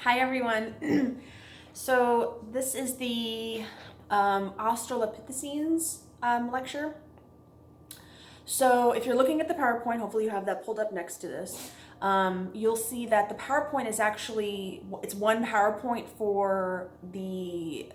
Hi everyone. So this is the Australopithecines lecture. So if you're looking at the PowerPoint, hopefully you have that pulled up next to this. You'll see that the PowerPoint is actually, it's one PowerPoint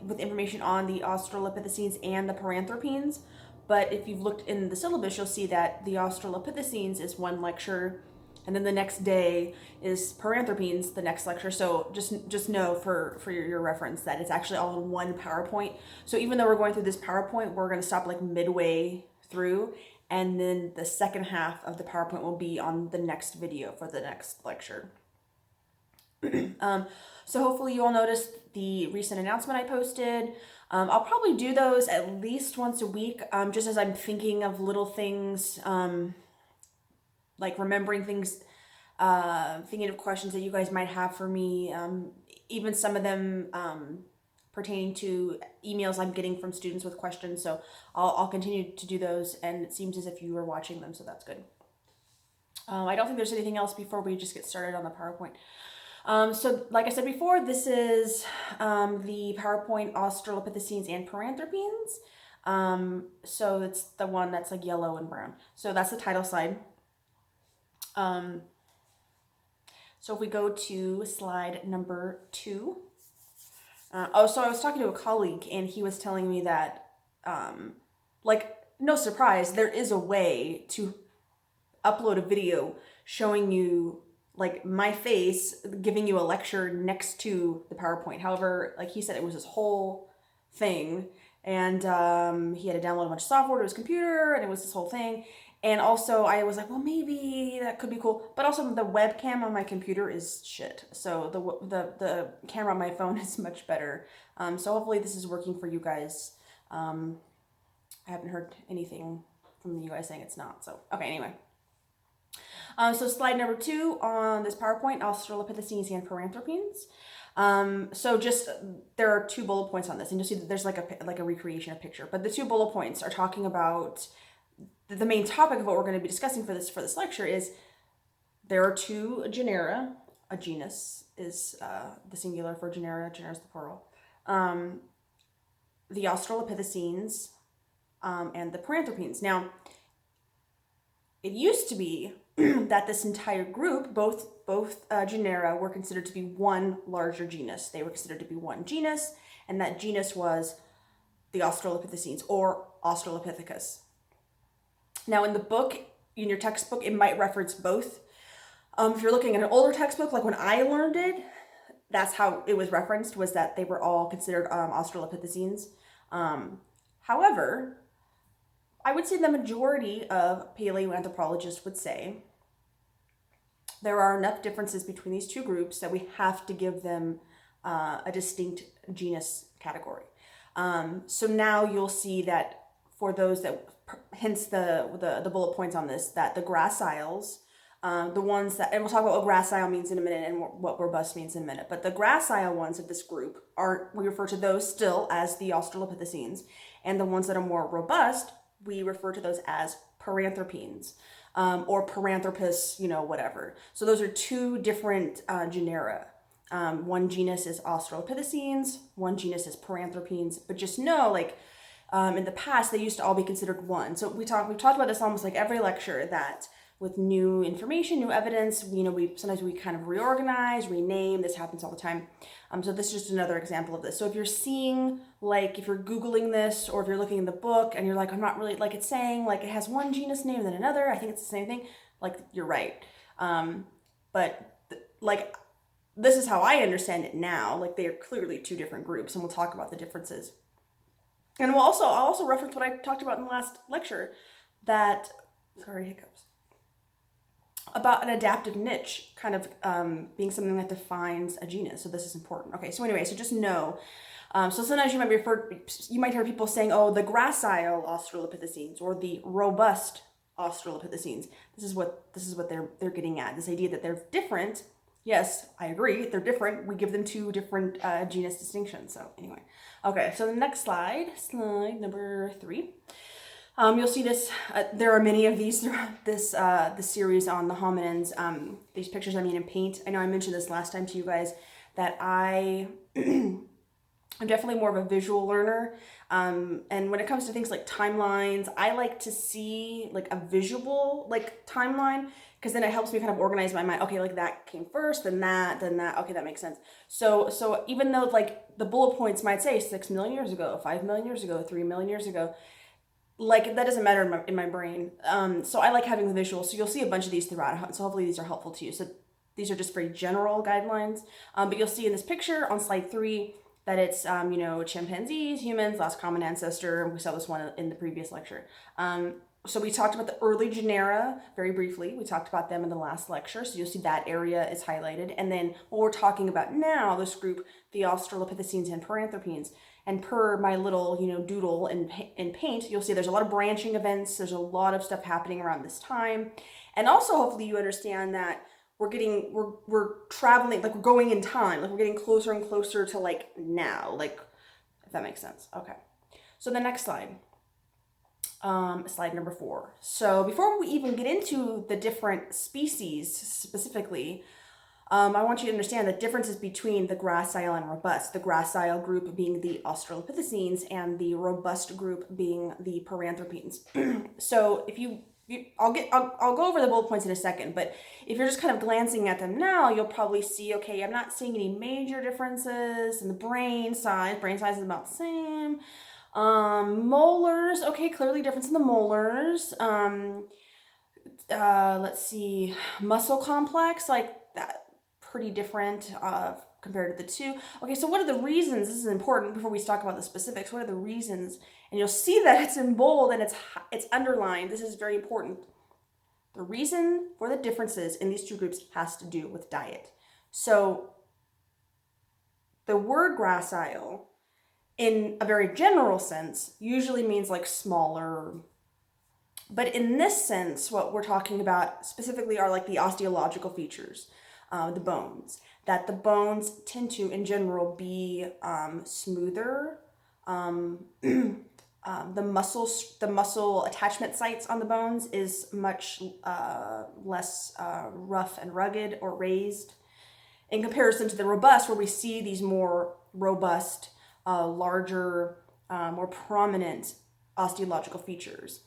with information on the Australopithecines and the Paranthropines. But if you've looked in the syllabus, you'll see that the Australopithecines is one lecture, and then the next day is Paranthropines, the next lecture. So just know for your reference that it's actually all in one PowerPoint. So even though we're going through this PowerPoint, we're going to stop like midway through, and then the second half of the PowerPoint will be on the next video for the next lecture. So hopefully you all noticed the recent announcement I posted. I'll probably do those at least once a week, just as I'm thinking of little things, like remembering things, thinking of questions that you guys might have for me, even some of them pertaining to emails I'm getting from students with questions. So I'll continue to do those, and it seems as if you were watching them, so that's good. I don't think there's anything else before we just get started on the PowerPoint. So like I said before, this is the PowerPoint Australopithecines and Paranthropines. So it's the one that's like yellow and brown. So that's the title slide. So if we go to slide number 2. So I was talking to a colleague, and he was telling me that, like, no surprise, there is a way to upload a video showing you, like, my face, giving you a lecture next to the PowerPoint. However, like he said, it was this whole thing, and he had to download a bunch of software to his computer, and it was this whole thing. And also I was like, well, maybe that could be cool. But also the webcam on my computer is shit. So the camera on my phone is much better. So hopefully this is working for you guys. I haven't heard anything from you guys saying it's not. So, okay, anyway. So slide number 2 on this PowerPoint, Australopithecines and Paranthropines. So just, there are 2 bullet points on this, and you'll see that there's like a recreation of picture. But the 2 bullet points are talking about the main topic of what we're going to be discussing for this lecture is there are 2 genera. A genus is the singular for genera is the plural. The Australopithecines and the Paranthropines. Now, it used to be that this entire group, both genera, were considered to be one larger genus. They were considered to be one genus, and that genus was the Australopithecines, or Australopithecus. Now, in the book, in your textbook, it might reference both. If you're looking at an older textbook, like when I learned it, that's how it was referenced, was that they were all considered Australopithecines. However, I would say the majority of paleoanthropologists would say there are enough differences between these 2 groups that we have to give them a distinct genus category. So now you'll see that for those that, hence the bullet points on this, that the graciles, the ones that, and we'll talk about what gracile means in a minute and what robust means in a minute, but the gracile ones of this group we refer to those still as the Australopithecines, and the ones that are more robust, we refer to those as Paranthropines, or Paranthropus, whatever. So those are 2 different genera. One genus is Australopithecines, one genus is Paranthropines, but just know, like, in the past, they used to all be considered one. So we've talked about this almost like every lecture, that with new information, new evidence, sometimes we kind of reorganize, rename. This happens all the time. So this is just another example of this. So if you're seeing, like, if you're Googling this, or if you're looking in the book and you're like, I'm not really, like, it's saying, like, it has one genus name and then another, I think it's the same thing, like, you're right. Like, this is how I understand it now. Like, they are clearly 2 different groups, and we'll talk about the differences. And I'll also reference what I talked about in the last lecture, that, sorry, hiccups, about an adaptive niche kind of being something that defines a genus. So this is important. Okay, so anyway, so just know. So sometimes you might hear people saying, oh, the gracile Australopithecines or the robust Australopithecines. This is what they're getting at. This idea that they're different. Yes, I agree, they're different. We give them 2 different genus distinctions. So anyway, okay, so the next slide number 3. You'll see this, there are many of these throughout this series on the hominins. These pictures, in paint. I know I mentioned this last time to you guys, that I'm definitely more of a visual learner. And when it comes to things like timelines, I like to see like a visual like timeline, because then it helps me kind of organize my mind. Okay, like that came first, then that, then that. Okay, that makes sense. So even though like the bullet points might say 6 million years ago, 5 million years ago, 3 million years ago, like that doesn't matter in my brain. So I like having the visuals. So you'll see a bunch of these throughout. So hopefully these are helpful to you. So these are just very general guidelines. But you'll see in this picture on slide 3 that it's, chimpanzees, humans, last common ancestor. We saw this one in the previous lecture. So we talked about the early genera very briefly. We talked about them in the last lecture. So you'll see that area is highlighted. And then what we're talking about now, this group, the Australopithecines and Paranthropines. And per my little, doodle and paint, you'll see there's a lot of branching events. There's a lot of stuff happening around this time. And also, hopefully you understand that we're traveling, like we're going in time, like we're getting closer and closer to like now, like if that makes sense. Okay. So the next slide, slide number 4. So before we even get into the different species specifically, I want you to understand the differences between the gracile and robust. The gracile group being the Australopithecines and the robust group being the Paranthropines. So if I'll go over the bullet points in a second, but if you're just kind of glancing at them now, you'll probably see, okay, I'm not seeing any major differences in the brain size. Brain size is about the same. Molars, okay, clearly difference in the molars. Let's see, muscle complex, like that, pretty different compared to the two. Okay, so what are the reasons? This is important before we talk about the specifics. What are the reasons? And you'll see that it's in bold and it's underlined. This is very important. The reason for the differences in these two groups has to do with diet. So the word gracile, in a very general sense, usually means like smaller. But in this sense, what we're talking about specifically are like the osteological features. The bones, that the bones tend to, in general, be smoother. The muscle attachment sites on the bones is much less rough and rugged or raised, in comparison to the robust, where we see these more robust, larger, more prominent osteological features,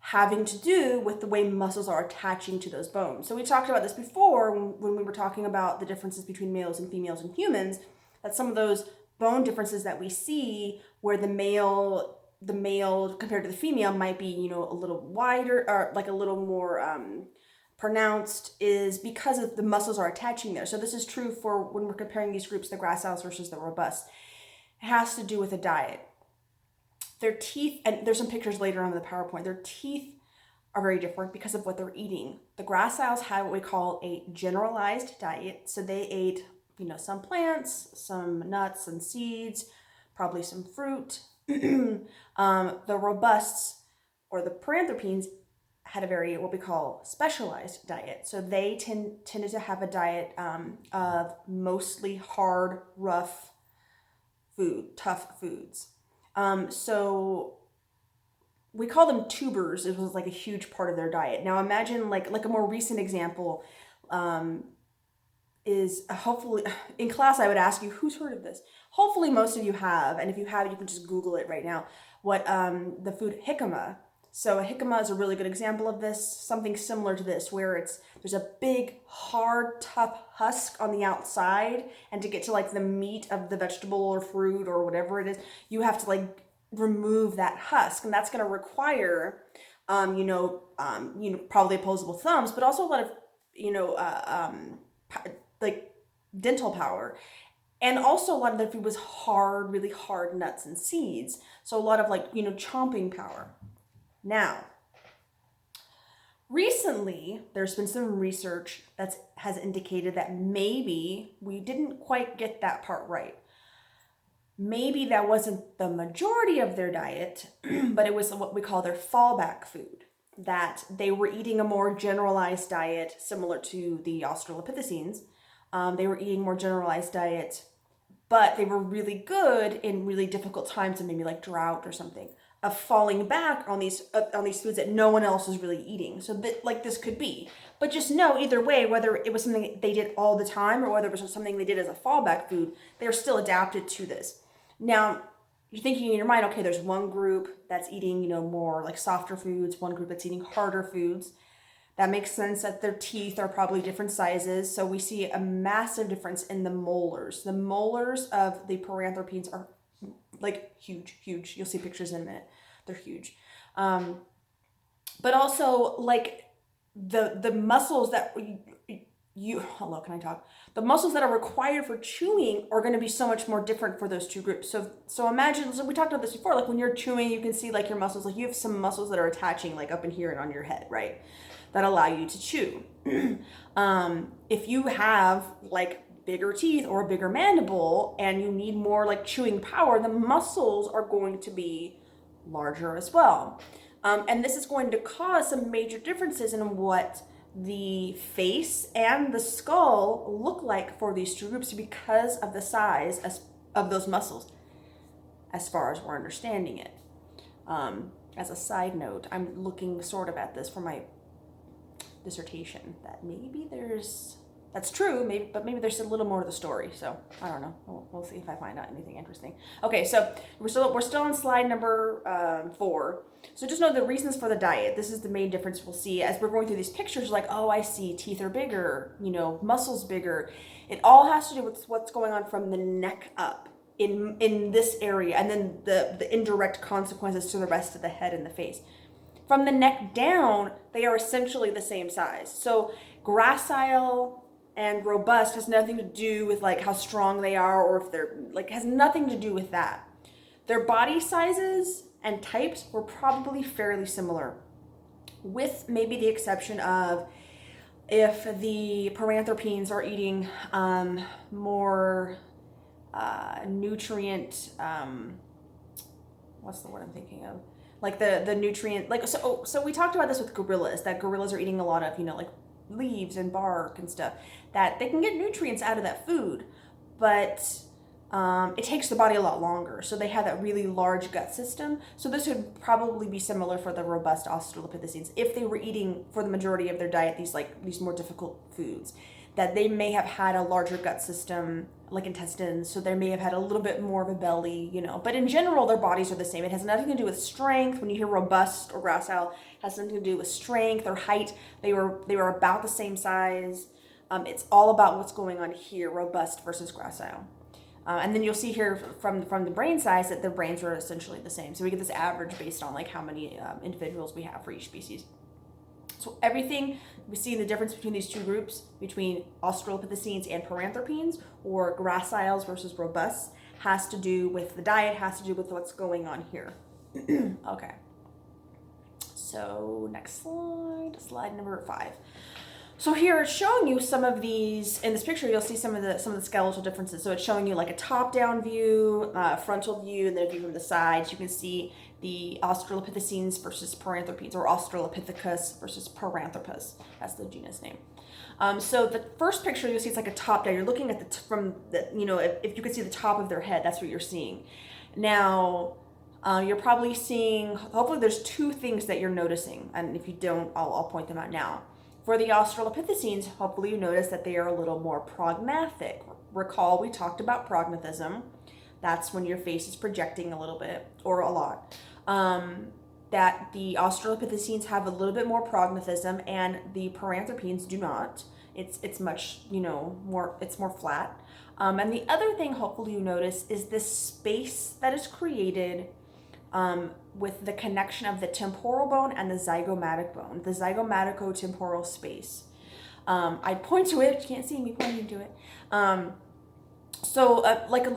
having to do with the way muscles are attaching to those bones. So we talked about this before when we were talking about the differences between males and females and humans, that some of those bone differences that we see where the male compared to the female might be, a little wider or like a little more pronounced, is because of the muscles are attaching there. So this is true for when we're comparing these groups, the graciles versus the robust. It has to do with the diet. Their teeth, and there's some pictures later on in the PowerPoint, their teeth are very different because of what they're eating. The graciles have what we call a generalized diet. So they ate, some plants, some nuts and seeds, probably some fruit. The robusts, or the paranthropines, had a very, what we call, specialized diet. So they tended to have a diet of mostly hard, rough food, tough foods. So we call them tubers. It was like a huge part of their diet. Now imagine like a more recent example is hopefully in class I would ask you, who's heard of this? Hopefully most of you have, and if you have, you can just Google it right now. What the food jicama. So a jicama is a really good example of this, something similar to this, where there's a big, hard, tough husk on the outside, and to get to like the meat of the vegetable or fruit or whatever it is, you have to like remove that husk, and that's going to require, probably opposable thumbs, but also a lot of, like dental power. And also a lot of the food was hard, really hard nuts and seeds. So a lot of like, chomping power. Now, recently, there's been some research that has indicated that maybe we didn't quite get that part right. Maybe that wasn't the majority of their diet, but it was what we call their fallback food, that they were eating a more generalized diet similar to the Australopithecines. They were eating more generalized diet, but they were really good in really difficult times and maybe like drought or something. of falling back on these foods that no one else is really eating. So that, like, this could be. But just know either way, whether it was something they did all the time or whether it was something they did as a fallback food, they're still adapted to this. Now, you're thinking in your mind, okay, there's one group that's eating, you know, more like softer foods, one group that's eating harder foods. That makes sense that their teeth are probably different sizes. So we see a massive difference in the molars. The molars of the Paranthropines are like huge. You'll see pictures in a minute. They're huge. But also like the muscles that hello, can I talk? The muscles that are required for chewing are going to be so much more different for those two groups. So imagine, so we talked about this before, like when you're chewing, you can see like your muscles, like you have some muscles that are attaching like up in here and on your head, right? That allow you to chew. If you have like bigger teeth or a bigger mandible and you need more like chewing power, the muscles are going to be larger as well. And this is going to cause some major differences in what the face and the skull look like for these two groups because of the size of those muscles, as far as we're understanding it. As a side note, I'm looking sort of at this for my dissertation, that maybe that's true, but maybe there's a little more to the story. So I don't know. We'll see if I find out anything interesting. Okay, so we're still on slide number 4. So just know the reasons for the diet. This is the main difference we'll see as we're going through these pictures. Like, oh, I see teeth are bigger, you know, muscles bigger. It all has to do with what's going on from the neck up in this area, and then the indirect consequences to the rest of the head and the face. From the neck down, they are essentially the same size. So gracile and robust has nothing to do with like how strong they are, or if they're like, has nothing to do with that. Their body sizes and types were probably fairly similar, with maybe the exception of if the Paranthropines are eating more nutrient, what's the word I'm thinking of? Like the nutrient, like, so we talked about this with gorillas, that gorillas are eating a lot of, you know, like leaves and bark and stuff, that they can get nutrients out of that food, but it takes the body a lot longer. So they have that really large gut system. So this would probably be similar for the robust Australopithecines if they were eating for the majority of their diet these more difficult foods, that they may have had a larger gut system, like intestines, so they may have had a little bit more of a belly, you know. But in general, their bodies are the same. It has nothing to do with strength. When you hear robust or gracile, it has nothing to do with strength or height. They were about the same size. It's all about what's going on here, robust versus gracile. And then you'll see here from the brain size that their brains are essentially the same. So we get this average based on like how many individuals we have for each species. So everything we see the difference between these two groups, between Australopithecines and Paranthropines, or graciles versus robust, has to do with the diet, has to do with what's going on here. Okay. So next slide number 5. So here it's showing you some of these, in this picture you'll see some of the skeletal differences. So it's showing you like a top-down view, frontal view, and then a view from the sides. You can see the Australopithecines versus Paranthropines, or Australopithecus versus Paranthropus. That's the genus name. So the first picture you'll see it's like a top-down. You're looking at if you could see the top of their head, that's what you're seeing. Now, you're probably seeing, hopefully there's 2 things that you're noticing, and if you don't, I'll point them out now. For the Australopithecines, hopefully you notice that they are a little more prognathic. Recall we talked about prognathism. That's when your face is projecting a little bit, or a lot. That the Australopithecines have a little bit more prognathism, and the Paranthropines do not. It's much, more, it's more flat. And the other thing hopefully you notice is this space that is created with the connection of the temporal bone and the zygomatic bone, the zygomatico-temporal space. I point to it, you can't see me pointing to it.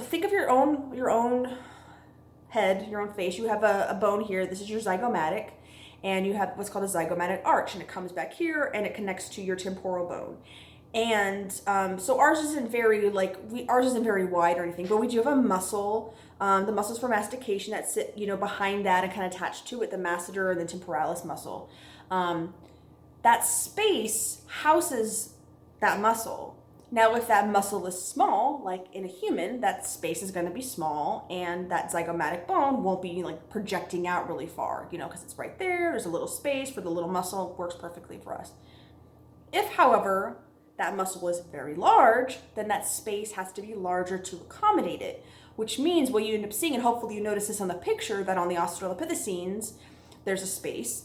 Think of your own head, your own face. You have a bone here. This is your zygomatic, and you have what's called a zygomatic arch, and it comes back here and it connects to your temporal bone. And so ours isn't very wide or anything, but we do have a muscle. The muscles for mastication that sit, behind that and kind of attached to it, the masseter and the temporalis muscle. That space houses that muscle. Now, if that muscle is small, like in a human, that space is going to be small, and that zygomatic bone won't be like projecting out really far, because it's right there. There's a little space for the little muscle, works perfectly for us. If, however, that muscle is very large, then that space has to be larger to accommodate it, which means what you end up seeing, and hopefully you notice this on the picture, that on the Australopithecines, there's a space,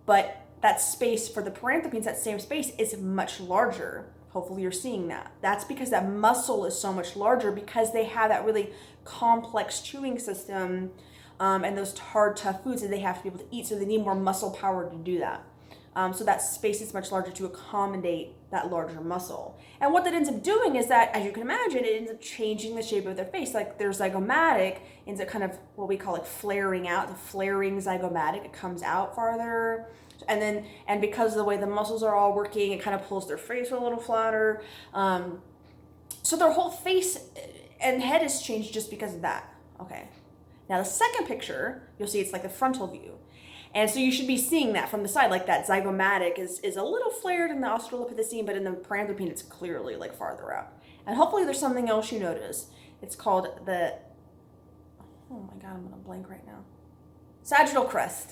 but that space for the Paranthropines, that same space, is much larger. Hopefully you're seeing that. That's because that muscle is so much larger, because they have that really complex chewing system and those hard, tough foods that they have to be able to eat, so they need more muscle power to do that. So that space is much larger to accommodate that larger muscle. And what that ends up doing is that, as you can imagine, it ends up changing the shape of their face. Like their zygomatic ends up kind of what we call like flaring out, the flaring zygomatic. It comes out farther. And because of the way the muscles are all working, it kind of pulls their face a little flatter. So their whole face and head is changed just because of that. Okay. Now the second picture, you'll see it's like the frontal view. And so you should be seeing that from the side, like that zygomatic is a little flared in the Australopithecine, but in the Paranthropine, it's clearly like farther out. And hopefully there's something else you notice. It's called oh my God, I'm gonna blank right now. Sagittal crest.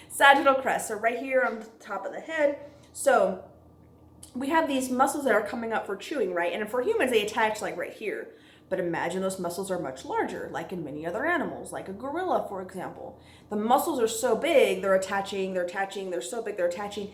Sagittal crest, so right here on the top of the head. So we have these muscles that are coming up for chewing, right? And for humans, they attach like right here. But imagine those muscles are much larger, like in many other animals, like a gorilla, for example. The muscles are so big, they're attaching, they're so big, they're attaching.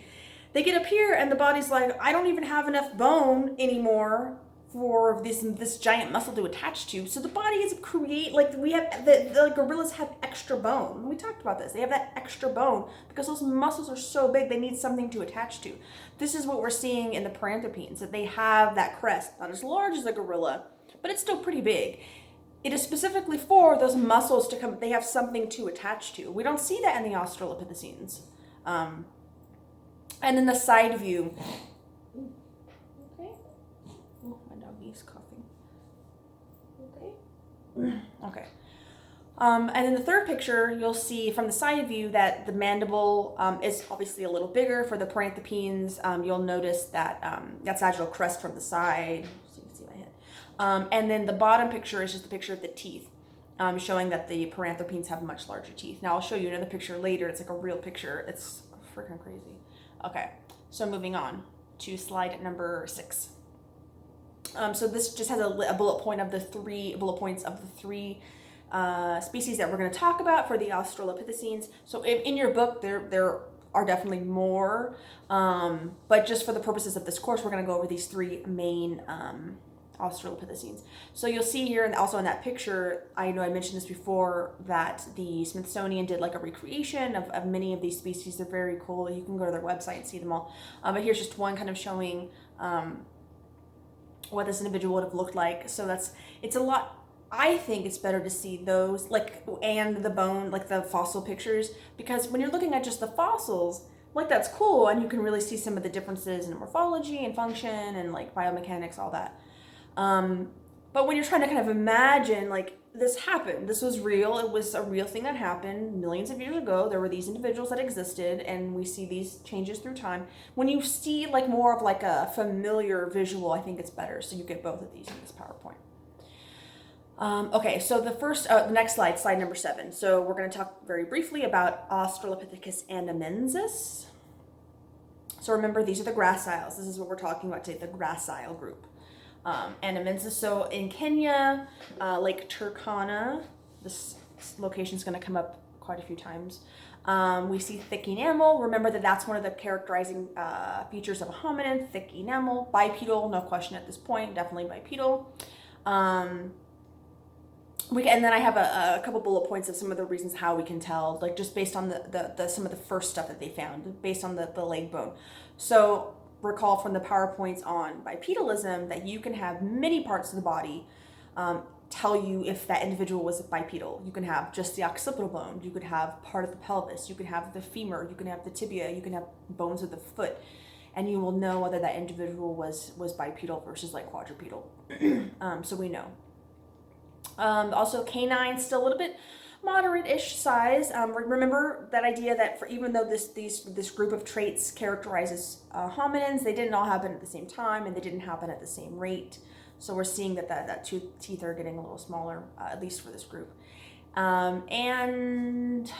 They get up here and the body's like, I don't even have enough bone anymore for this giant muscle to attach to. So the body is create, like we have, the gorillas have extra bone. We talked about this. They have that extra bone because those muscles are so big, they need something to attach to. This is what we're seeing in the Paranthropines, that they have that crest, not as large as a gorilla, but it's still pretty big. It is specifically for those muscles to come, they have something to attach to. We don't see that in the Australopithecines. And then the side view. Okay. Oh, my doggy's coughing. Okay. Okay. And then the third picture, you'll see from the side view that the mandible is obviously a little bigger for the Paranthropines. You'll notice that that sagittal crest from the side. So you can see my head. And then the bottom picture is just a picture of the teeth, showing that the Paranthropines have much larger teeth. Now I'll show you another picture later. It's like a real picture. It's freaking crazy. Okay, so moving on to slide number 6. So this just has a bullet point of the 3 bullet points of the 3 species that we're going to talk about for the Australopithecines. So in your book, there are definitely more, but just for the purposes of this course, we're going to go over these 3 main Australopithecines. So you'll see here, and also in that picture, I know I mentioned this before, that the Smithsonian did like a recreation of many of these species. They're very cool. You can go to their website and see them all. But here's just one kind of showing what this individual would have looked like. So it's a lot. I think it's better to see those, like, and the bone, like the fossil pictures, because when you're looking at just the fossils, like, that's cool, and you can really see some of the differences in morphology and function and like biomechanics, all that. But when you're trying to kind of imagine, like, this happened, this was real, it was a real thing that happened millions of years ago, there were these individuals that existed, and we see these changes through time. When you see like more of like a familiar visual, I think it's better, so you get both of these in this PowerPoint. Okay, so the next slide, slide number 7. So we're going to talk very briefly about Australopithecus anamensis. So remember, these are the graciles. This is what we're talking about today, the gracile group. Anamensis. So in Kenya, Lake Turkana, this location is going to come up quite a few times. We see thick enamel. Remember that that's one of the characterizing features of a hominin, thick enamel. Bipedal, no question at this point, definitely bipedal. And then I have a couple bullet points of some of the reasons how we can tell, like just based on the some of the first stuff that they found, based on the leg bone. So recall from the PowerPoints on bipedalism that you can have many parts of the body tell you if that individual was bipedal. You can have just the occipital bone, you could have part of the pelvis, you could have the femur, you can have the tibia, you can have bones of the foot, and you will know whether that individual was bipedal versus like quadrupedal. So we know. Also canines, still a little bit moderate-ish size. Remember that idea that for even though this group of traits characterizes hominins, they didn't all happen at the same time and they didn't happen at the same rate. So we're seeing that teeth are getting a little smaller, at least for this group. And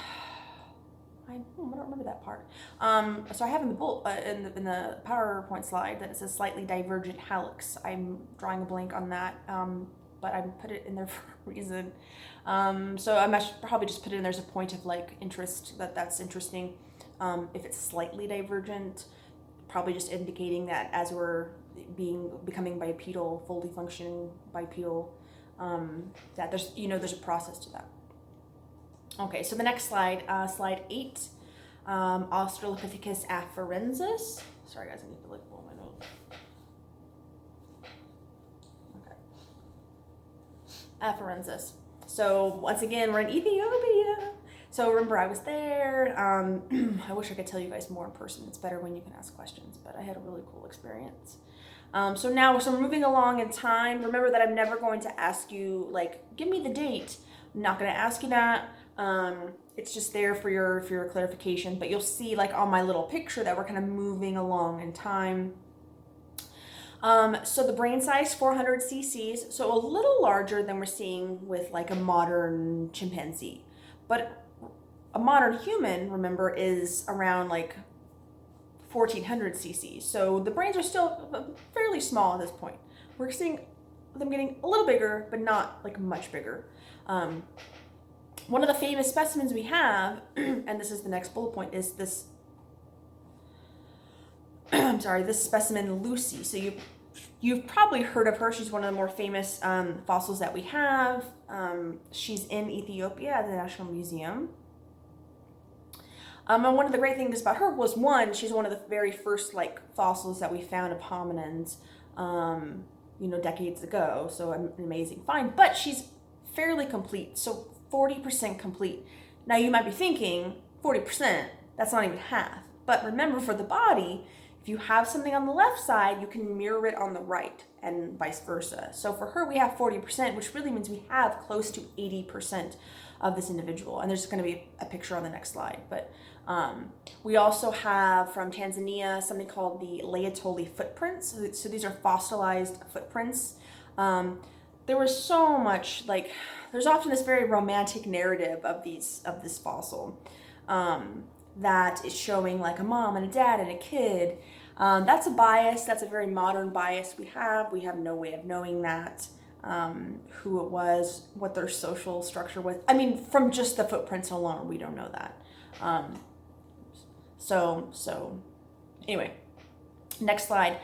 I don't remember that part. So I have in the in the PowerPoint slide that it says slightly divergent hallux. I'm drawing a blank on that, but I put it in there for a reason. So I should probably just put it in there as a point of like interest, that's interesting. If it's slightly divergent, probably just indicating that as we're becoming bipedal, fully functioning bipedal, that there's a process to that. Okay, so the next slide, slide 8, Australopithecus afarensis. Sorry guys, I need to like blow my nose. Okay. Afarensis. So once again, we're in Ethiopia. So remember, I was there. I wish I could tell you guys more in person. It's better when you can ask questions, but I had a really cool experience. So we're moving along in time. Remember that I'm never going to ask you, like, give me the date. I'm not going to ask you that. It's just there for your clarification, but you'll see like on my little picture that we're kind of moving along in time. So the brain size, 400 cc's, so a little larger than we're seeing with like a modern chimpanzee. But a modern human, remember, is around like 1400 cc's. So the brains are still fairly small at this point. We're seeing them getting a little bigger, but not like much bigger. One of the famous specimens we have, and this is the next bullet point, is this, this specimen Lucy. So you've probably heard of her. She's one of the more famous fossils that we have. She's in Ethiopia at the National Museum. And one of the great things about her was, one, she's one of the very first like fossils that we found of hominins, decades ago. So an amazing find, but she's fairly complete. So 40% complete. Now you might be thinking 40%, that's not even half. But remember, for the body, if you have something on the left side, you can mirror it on the right and vice versa. So for her, we have 40%, which really means we have close to 80% of this individual. And there's going to be a picture on the next slide. But we also have from Tanzania something called the Laetoli footprints. So these are fossilized footprints. There was so much, like, there's often this very romantic narrative of this fossil that is showing like a mom and a dad and a kid. That's a bias. That's a very modern bias we have. We have no way of knowing that, who it was, what their social structure was. I mean, from just the footprints alone, we don't know that. So anyway, next slide.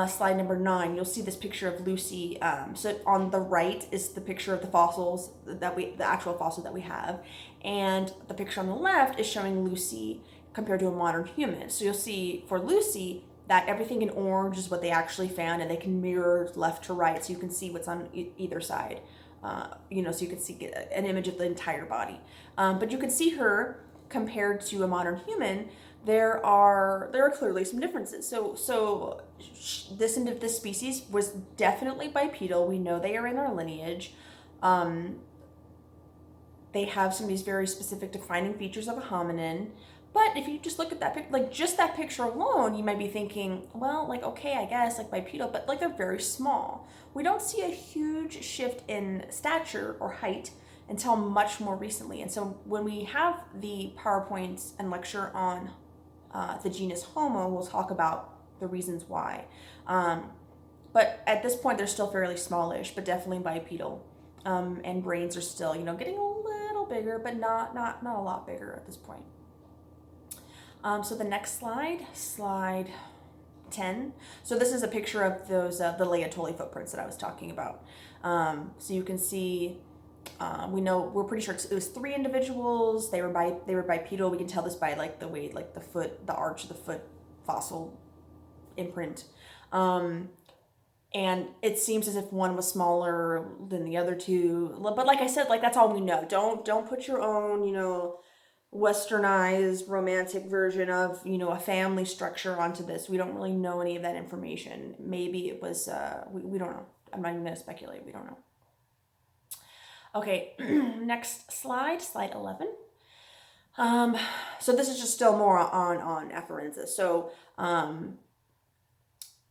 Slide number 9, you'll see this picture of Lucy. So on the right is the picture of the fossils the actual fossil that we have, and the picture on the left is showing Lucy compared to a modern human. So you'll see for Lucy that everything in orange is what they actually found, and they can mirror left to right, so you can see what's on either side. So you can see an image of the entire body. But you can see her compared to a modern human. There are clearly some differences. So this species was definitely bipedal. We know they are in our lineage. They have some of these very specific defining features of a hominin. But if you just look at that just that picture alone, you might be thinking, well, like, okay, I guess like bipedal, but like they're very small. We don't see a huge shift in stature or height until much more recently. And so when we have the PowerPoints and lecture on the genus Homo, we'll talk about the reasons why. But at this point, they're still fairly smallish, but definitely bipedal. And brains are still, getting a little bigger, but not a lot bigger at this point. So the next slide 10. So this is a picture of those the Laetoli footprints that I was talking about. So you can see. We're pretty sure it was 3 individuals. They were bipedal. We can tell this by like the way, like the arch of the foot fossil imprint. And it seems as if one was smaller than the other two. But like I said, like that's all we know. Don't put your own, westernized romantic version of, a family structure onto this. We don't really know any of that information. Maybe it was, we don't know. I'm not even going to speculate. We don't know. Okay, next slide, slide 11. So this is just still more on afferensis. So,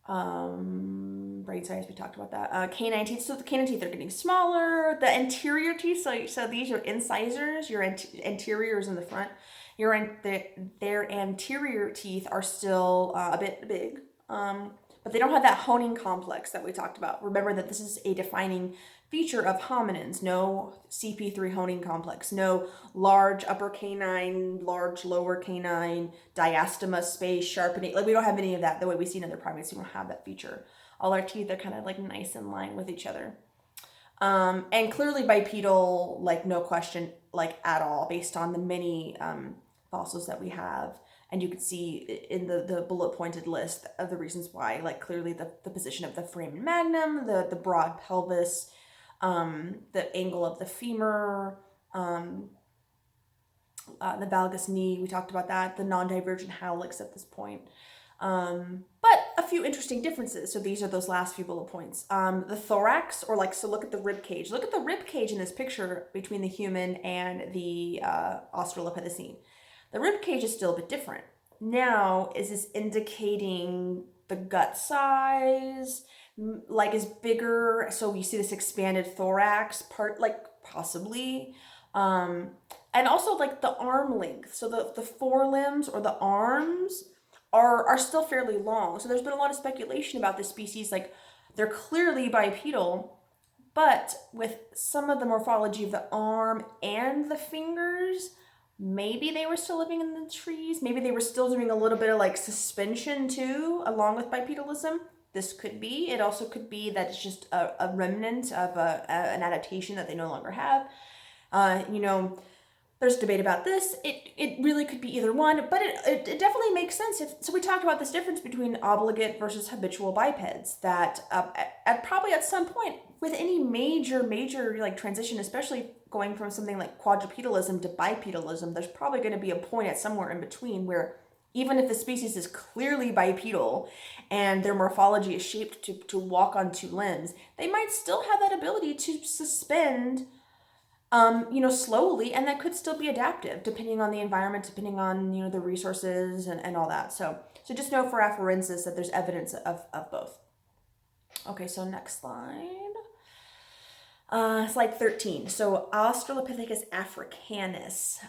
brain size, we talked about that. Canine teeth. So the canine teeth are getting smaller. The anterior teeth. So these are incisors. Your anteriors in the front. Their anterior teeth are still a bit big. But they don't have that honing complex that we talked about. Remember that this is a defining feature of hominins. No CP3 honing complex. No large upper canine, large lower canine, diastema space, sharpening. Like, we don't have any of that the way we see in other primates. We don't have that feature. All our teeth are kind of like nice in line with each other. And clearly bipedal, like no question, like at all, based on the many fossils that we have. And you can see in the bullet pointed list of the reasons why, like clearly the position of the foramen magnum, the broad pelvis, the angle of the femur, the valgus knee, we talked about that, the non-divergent hallux at this point. But a few interesting differences. So these are those last few bullet points. The thorax, or like, so look at the rib cage. Look at the rib cage in this picture between the human and the Australopithecine. The rib cage is still a bit different. Now, is this indicating the gut size, like is bigger? So you see this expanded thorax part, like possibly. And also like the arm length. So the forelimbs or the arms are still fairly long. So there's been a lot of speculation about this species. Like, they're clearly bipedal, but with some of the morphology of the arm and the fingers, maybe they were still living in the trees. Maybe they were still doing a little bit of like suspension too, along with bipedalism. This could be. It also could be that it's just a remnant of an adaptation that they no longer have. There's debate about this. It really could be either one, but it definitely makes sense. So we talked about this difference between obligate versus habitual bipeds, that probably at some point with any major like transition, especially going from something like quadrupedalism to bipedalism, there's probably going to be a point at somewhere in between where even if the species is clearly bipedal and their morphology is shaped to walk on two limbs, they might still have that ability to suspend slowly, and that could still be adaptive depending on the environment, depending on, the resources and all that. So just know for afferensis that there's evidence of both. Okay, so next slide. Slide 13. So Australopithecus africanus.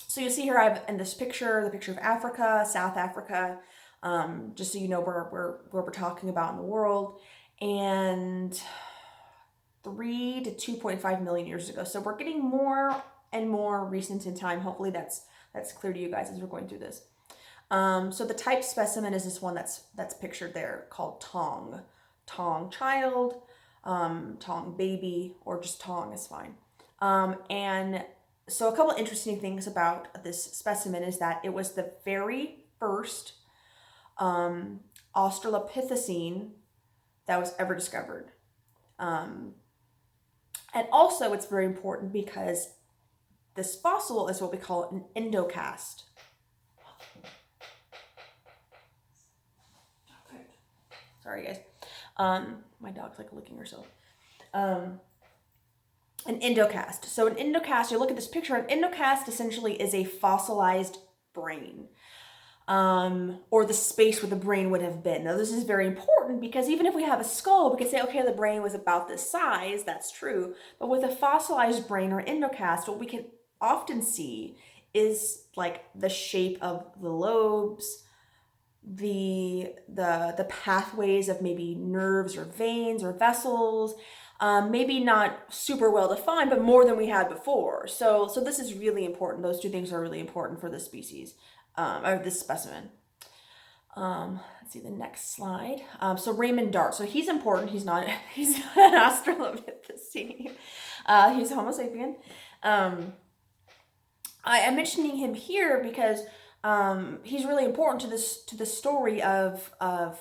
So you see here, I have in this picture, the picture of Africa, South Africa, just so you know where we're talking about in the world. And 3 to 2.5 million years ago. So we're getting more and more recent in time. Hopefully that's clear to you guys as we're going through this. So the type specimen is this one that's pictured there, called Tong. Tong child, Tong baby, or just Tong is fine. And so a couple of interesting things about this specimen is that it was the very first Australopithecine that was ever discovered. And also it's very important because this fossil is what we call an Indocast. Okay. Sorry guys. My dog's like licking herself. An Indocast. So an Indocast, you look at this picture, an Indocast essentially is a fossilized brain. Or the space where the brain would have been. Now, this is very important because even if we have a skull, we can say, okay, the brain was about this size. That's true. But with a fossilized brain or Indocast, what we can often see is like the shape of the lobes, the pathways of maybe nerves or veins or vessels. Maybe not super well defined, but more than we had before. So this is really important. Those two things are really important for this species. Or this specimen. Let's see the next slide. So Raymond Dart. So he's important. He's not an Australopithecine. He's Homo sapien. I'm mentioning him here because he's really important to the story of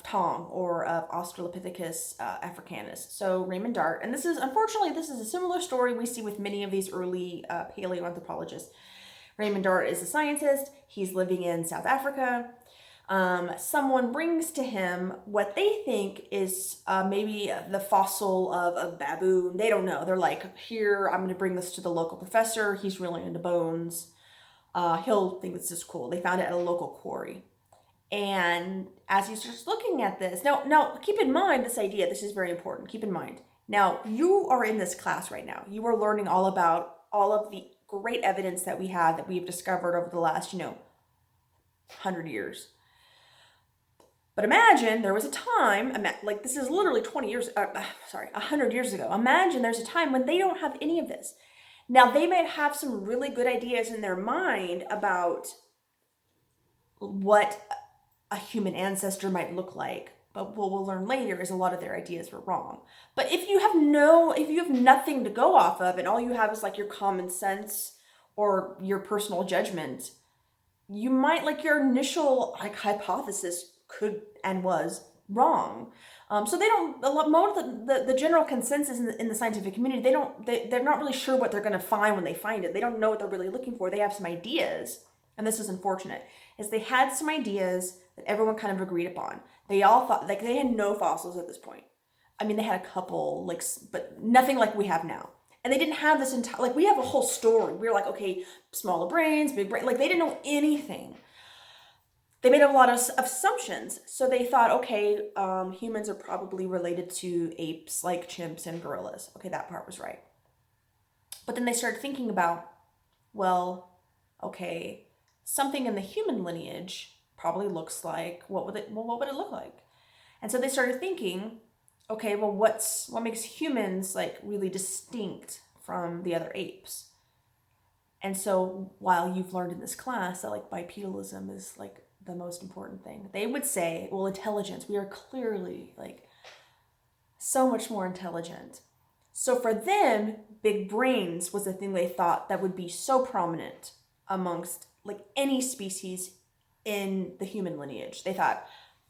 Tong, or of Australopithecus africanus. So Raymond Dart, and this is a similar story we see with many of these early paleoanthropologists. Raymond Dart is a scientist. He's living in South Africa. someone brings to him what they think is maybe the fossil of a baboon. They don't know. They're like, here, I'm going to bring this to the local professor. He's really into bones. He'll think this is cool. They found it at a local quarry. And as he starts looking at this, now keep in mind this idea. This is very important. Keep in mind. Now, you are in this class right now. You are learning all about all of the great evidence that we have, that we've discovered over the last, 100 years. But imagine there was a time, like this is literally 100 years ago. Imagine there's a time when they don't have any of this. Now, they might have some really good ideas in their mind about what a human ancestor might look like. But what we'll learn later is a lot of their ideas were wrong. But if you have nothing to go off of, and all you have is like your common sense or your personal judgment, you might, like, your initial hypothesis could and was wrong. So they don't, most of the general consensus in the scientific community, they're not really sure what they're going to find when they find it. They don't know what they're really looking for. They have some ideas, and this is unfortunate, is they had some ideas that everyone kind of agreed upon. They all thought, like, they had no fossils at this point. I mean, they had a couple, like, but nothing like we have now. And they didn't have this entire, like, we have a whole story. We were like, okay, smaller brains, big brain, like, they didn't know anything. They made a lot of assumptions. So they thought, okay, humans are probably related to apes like chimps and gorillas. Okay, that part was right. But then they started thinking about, well, okay, something in the human lineage probably looks like, what would it look like? And so they started thinking, okay, well, what makes humans like really distinct from the other apes? And so while you've learned in this class that like bipedalism is like the most important thing, they would say, well, intelligence, we are clearly like so much more intelligent. So for them, big brains was the thing they thought that would be so prominent amongst like any species in the human lineage. They thought,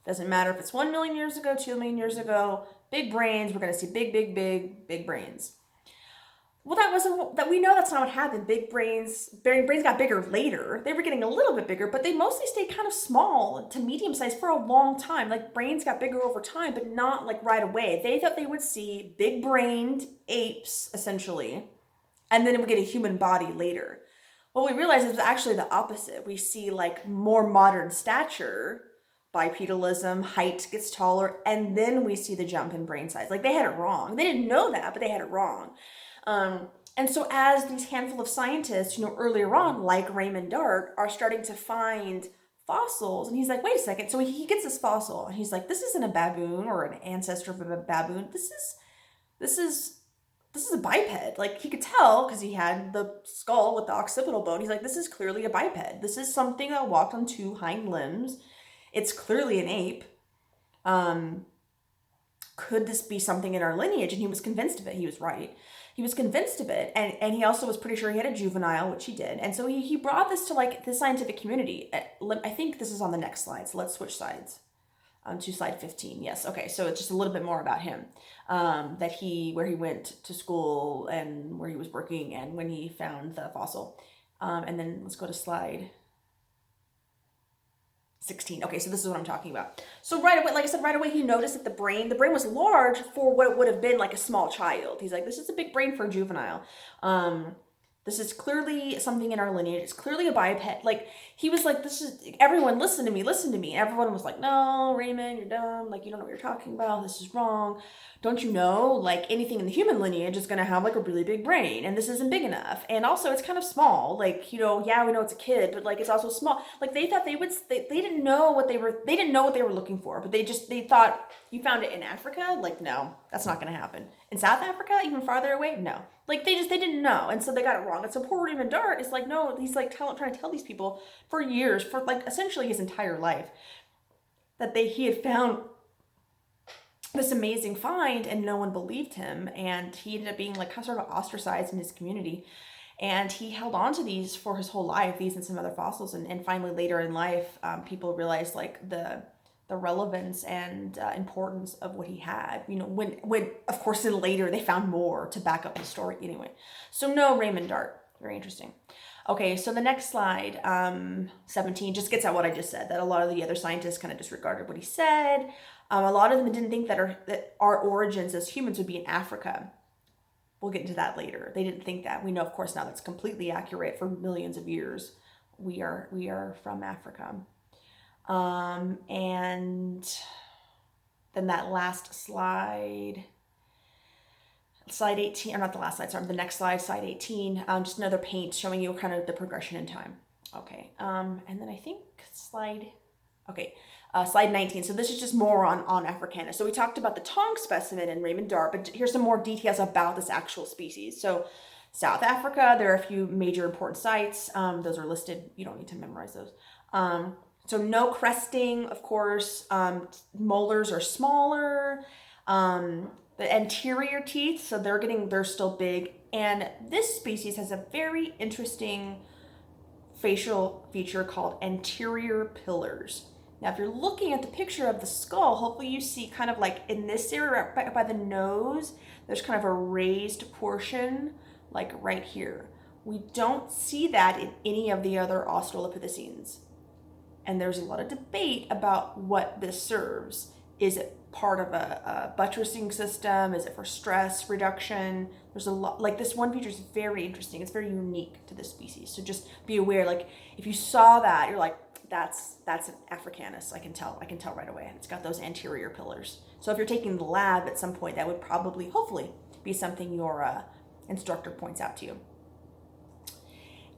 doesn't matter if it's 1 million years ago, 2 million years ago, big brains, we're going to see big brains. Well, we know that's not what happened. Big brains got bigger later. They were getting a little bit bigger, but they mostly stayed kind of small to medium sized for a long time. Like, brains got bigger over time, but not like right away. They thought they would see big brained apes, essentially, and then it would get a human body later. What we realized is actually the opposite. We see like more modern stature, bipedalism, height gets taller, and then we see the jump in brain size. Like, they had it wrong. They didn't know that, but they had it wrong. And so as these handful of scientists, earlier on, like Raymond Dart, are starting to find fossils, and he's like, wait a second. So he gets this fossil, and he's like, this isn't a baboon or an ancestor of a baboon. This is a biped. Like, he could tell because he had the skull with the occipital bone. He's like, this is clearly a biped. This is something that walked on two hind limbs. It's clearly an ape. Could this be something in our lineage? And he was convinced of it. He was right. He was convinced of it. And he also was pretty sure he had a juvenile, which he did. And so he brought this to like the scientific community. I think this is on the next slide. So let's switch sides to slide 15. Yes. Okay. So it's just a little bit more about him, where he went to school and where he was working and when he found the fossil. And then let's go to slide 16. Okay, so this is what I'm talking about. So right away, like I said, right away he noticed that the brain was large for what it would have been like a small child. He's like, this is a big brain for a juvenile. This is clearly something in our lineage. It's clearly a biped. Like, he was like, everyone, listen to me. And everyone was like, no, Raymond, you're dumb. Like, you don't know what you're talking about. This is wrong. Don't you know, like, anything in the human lineage is going to have like a really big brain, and this isn't big enough. And also it's kind of small. Like, yeah, we know it's a kid, but like, it's also small. Like, they thought they didn't know what they were looking for, but they thought, you found it in Africa? Like, no, that's not going to happen. In South Africa, even farther away? No. Like, they didn't know, and so they got it wrong. And so poor Raymond Dart is like, no, he's like trying to tell these people for years, for like essentially his entire life, that he had found this amazing find, and no one believed him, and he ended up being like sort of ostracized in his community. And he held on to these for his whole life, these and some other fossils, and finally later in life, people realized like the relevance and importance of what he had. When of course then later they found more to back up the story anyway. So no, Raymond Dart, very interesting. Okay, so the next slide, 17, just gets at what I just said, that a lot of the other scientists kind of disregarded what he said. A lot of them didn't think that our origins as humans would be in Africa. We'll get into that later. They didn't think that. We know, of course, now that's completely accurate. For millions of years, we are from Africa. And then that last slide, slide 18, or not the last slide, sorry, the next slide, slide 18, just another paint showing you kind of the progression in time. Okay, and then I think slide 19. So this is just more on Africanus. So we talked about the Tongue specimen and Raymond Dart, but here's some more details about this actual species. So South Africa, there are a few major important sites. Those are listed. You don't need to memorize those. So no cresting, of course. Molars are smaller. The anterior teeth, so they're still big. And this species has a very interesting facial feature called anterior pillars. Now, if you're looking at the picture of the skull, hopefully you see kind of like in this area by the nose, there's kind of a raised portion, like right here. We don't see that in any of the other Australopithecines. And there's a lot of debate about what this serves. Is it part of a buttressing system? Is it for stress reduction? There's a lot, like this one feature is very interesting. It's very unique to this species. So just be aware, like if you saw that, you're like, that's an Africanus. I can tell right away. It's got those anterior pillars. So if you're taking the lab at some point, that would probably, hopefully, be something your instructor points out to you.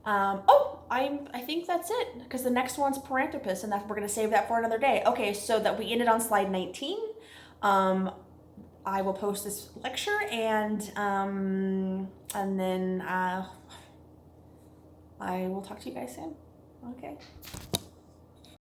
I think that's it, because the next one's Paranthropus, and we're going to save that for another day. Okay, so that we ended on slide 19. I will post this lecture, and then I will talk to you guys soon. Okay.